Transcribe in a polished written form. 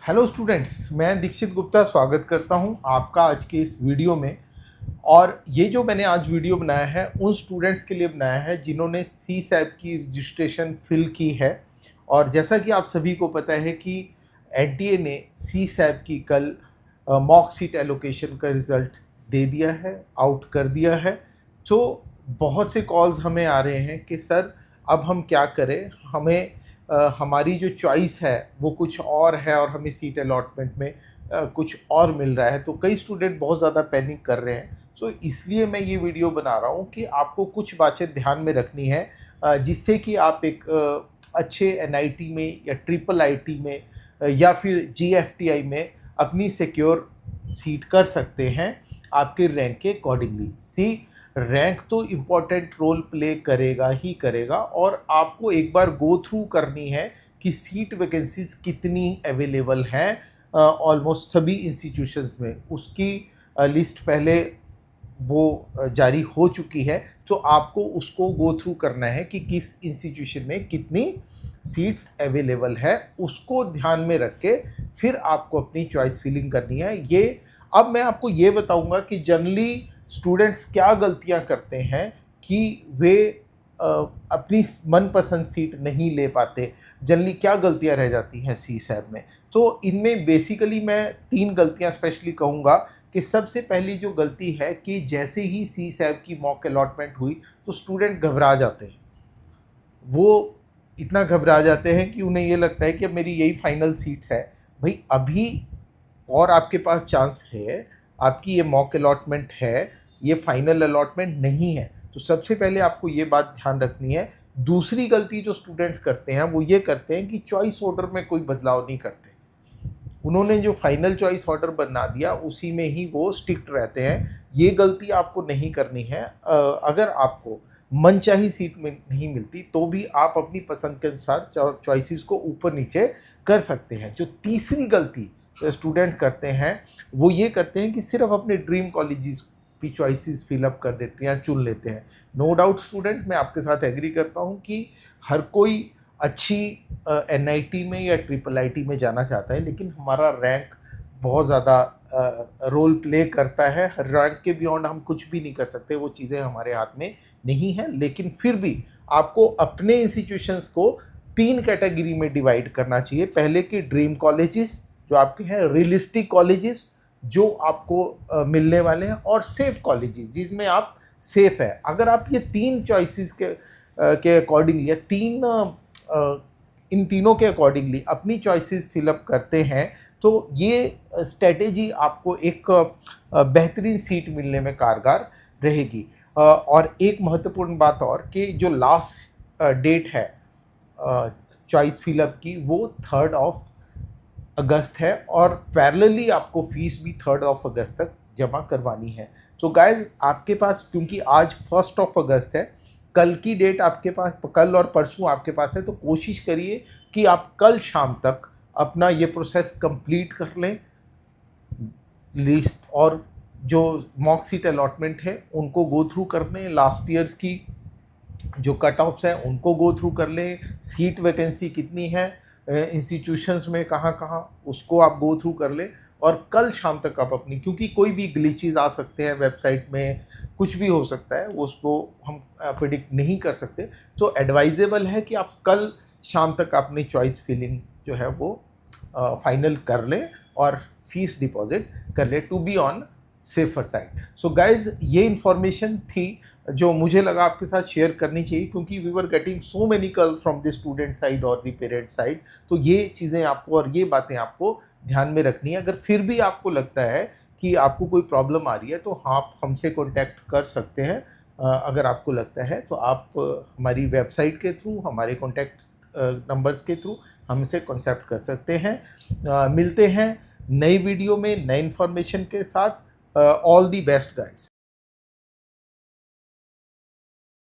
Hello students, मैं दीक्षित गुप्ता स्वागत करता हूं आपका आज के इस वीडियो में। और ये जो मैंने आज वीडियो बनाया है उन स्टूडेंट्स के लिए बनाया है जिन्होंने सी सैप की रजिस्ट्रेशन फिल की है। और जैसा कि आप सभी को पता है कि एनटीए ने सी सैप की कल मॉक सीट एलोकेशन का रिज़ल्ट दे दिया है, आउट कर दिया है। तो बहुत से कॉल्स हमें आ रहे हैं कि सर अब हम क्या करें, हमें हमारी जो चॉइस है वो कुछ और है और हमें सीट अलॉटमेंट में कुछ और मिल रहा है। तो कई स्टूडेंट बहुत ज़्यादा पैनिक कर रहे हैं। तो इसलिए मैं ये वीडियो बना रहा हूँ कि आपको कुछ बातें ध्यान में रखनी है, जिससे कि आप एक अच्छे एनआईटी में या ट्रिपल आईटी में या फिर जीएफटीआई में अपनी सिक्योर सीट कर सकते हैं आपके रैंक के अकॉर्डिंगली। रैंक तो इम्पॉर्टेंट रोल प्ले करेगा ही करेगा, और आपको एक बार गो थ्रू करनी है कि सीट वैकेंसीज कितनी अवेलेबल हैं ऑलमोस्ट सभी इंस्टीट्यूशंस में। उसकी लिस्ट पहले वो जारी हो चुकी है। तो आपको उसको गो थ्रू करना है कि किस इंस्टीट्यूशन में कितनी सीट्स अवेलेबल है, उसको ध्यान में रख के फिर आपको अपनी चॉइस फिलिंग करनी है। ये अब मैं आपको ये बताऊंगा कि जनरली स्टूडेंट्स क्या गलतियां करते हैं कि वे अपनी मनपसंद सीट नहीं ले पाते। जनरली क्या गलतियां रह जाती हैं सी सैप में, तो इनमें बेसिकली मैं 3 गलतियां स्पेशली कहूँगा। कि सबसे पहली जो गलती है कि जैसे ही सी सैप की मॉक अलॉटमेंट हुई तो स्टूडेंट घबरा जाते हैं। वो इतना घबरा जाते हैं कि उन्हें ये लगता है कि अब मेरी यही फाइनल सीट्स है। भाई अभी और आपके पास चांस है, आपकी ये मॉक अलॉटमेंट है, ये फाइनल अलॉटमेंट नहीं है। तो सबसे पहले आपको ये बात ध्यान रखनी है। दूसरी गलती जो स्टूडेंट्स करते हैं वो ये करते हैं कि चॉइस ऑर्डर में कोई बदलाव नहीं करते। उन्होंने जो फाइनल चॉइस ऑर्डर बना दिया उसी में ही वो स्टिक्ट रहते हैं। ये गलती आपको नहीं करनी है। अगर आपको मनचाही सीट में नहीं मिलती तो भी आप अपनी पसंद के अनुसार चॉइसेस को ऊपर नीचे कर सकते हैं। जो तीसरी गलती स्टूडेंट करते हैं वो ये करते हैं कि सिर्फ अपने ड्रीम कॉलेजेस की चॉइसेस फिलअप कर देते हैं, चुन लेते हैं। नो डाउट स्टूडेंट्स, मैं आपके साथ एग्री करता हूँ कि हर कोई अच्छी एनआईटी में या ट्रिपल आईटी में जाना चाहता है, लेकिन हमारा रैंक बहुत ज़्यादा रोल प्ले करता है। रैंक के बियॉन्ड हम कुछ भी नहीं कर सकते, वो चीज़ें हमारे हाथ में नहीं है। लेकिन फिर भी आपको अपने इंस्टीट्यूशंस को 3 कैटेगरी में डिवाइड करना चाहिए। पहले कि ड्रीम कॉलेजेस जो आपके हैं, रियलिस्टिक कॉलेजेस जो आपको मिलने वाले हैं, और सेफ कॉलेजेस जिसमें आप सेफ है। अगर आप ये 3 चॉइसेस के अकॉर्डिंगली या इन तीनों के अकॉर्डिंगली अपनी चॉइसेस फिलअप करते हैं तो ये स्ट्रेटेजी आपको एक बेहतरीन सीट मिलने में कारगर रहेगी। और एक महत्वपूर्ण बात और कि जो लास्ट डेट है चॉइस फिलअप की वो 3 अगस्त है, और पैरेलली आपको फीस भी 3 अगस्त तक जमा करवानी है। तो गाइस आपके पास, क्योंकि आज 1 अगस्त है, कल की डेट आपके पास, कल और परसों आपके पास है, तो कोशिश करिए कि आप कल शाम तक अपना ये प्रोसेस कंप्लीट कर लें। लिस्ट और जो मॉक सीट अलॉटमेंट है उनको गो थ्रू कर लें, लास्ट ईयर्स की जो कट ऑफ्स हैं उनको गो थ्रू कर लें, सीट वैकेंसी कितनी है इंस्टीट्यूशंस में कहाँ कहाँ, उसको आप गो थ्रू कर लें। और कल शाम तक आप अपनी, क्योंकि कोई भी ग्लिचेस आ सकते हैं वेबसाइट में, कुछ भी हो सकता है, वो उसको हम प्रिडिक्ट नहीं कर सकते। तो एडवाइजेबल है कि आप कल शाम तक अपनी चॉइस फिलिंग जो है वो फाइनल कर लें और फीस डिपॉजिट कर लें, to be on safer side. So guys ये इंफॉर्मेशन थी जो मुझे लगा आपके साथ शेयर करनी चाहिए, क्योंकि we were getting so many call from the student side और द पेरेंट साइड। तो ये चीज़ें आपको और ये बातें आपको ध्यान में रखनी है। अगर फिर भी आपको लगता है कि आपको कोई प्रॉब्लम आ रही है तो आप हमसे कॉन्टैक्ट कर सकते हैं। अगर आपको लगता है तो आप हमारी वेबसाइट के थ्रू, हमारे कॉन्टैक्ट नंबर्स के थ्रू हमसे कॉन्टैक्ट कर सकते हैं। मिलते हैं नई वीडियो में नई इन्फॉर्मेशन के साथ। All the best guys.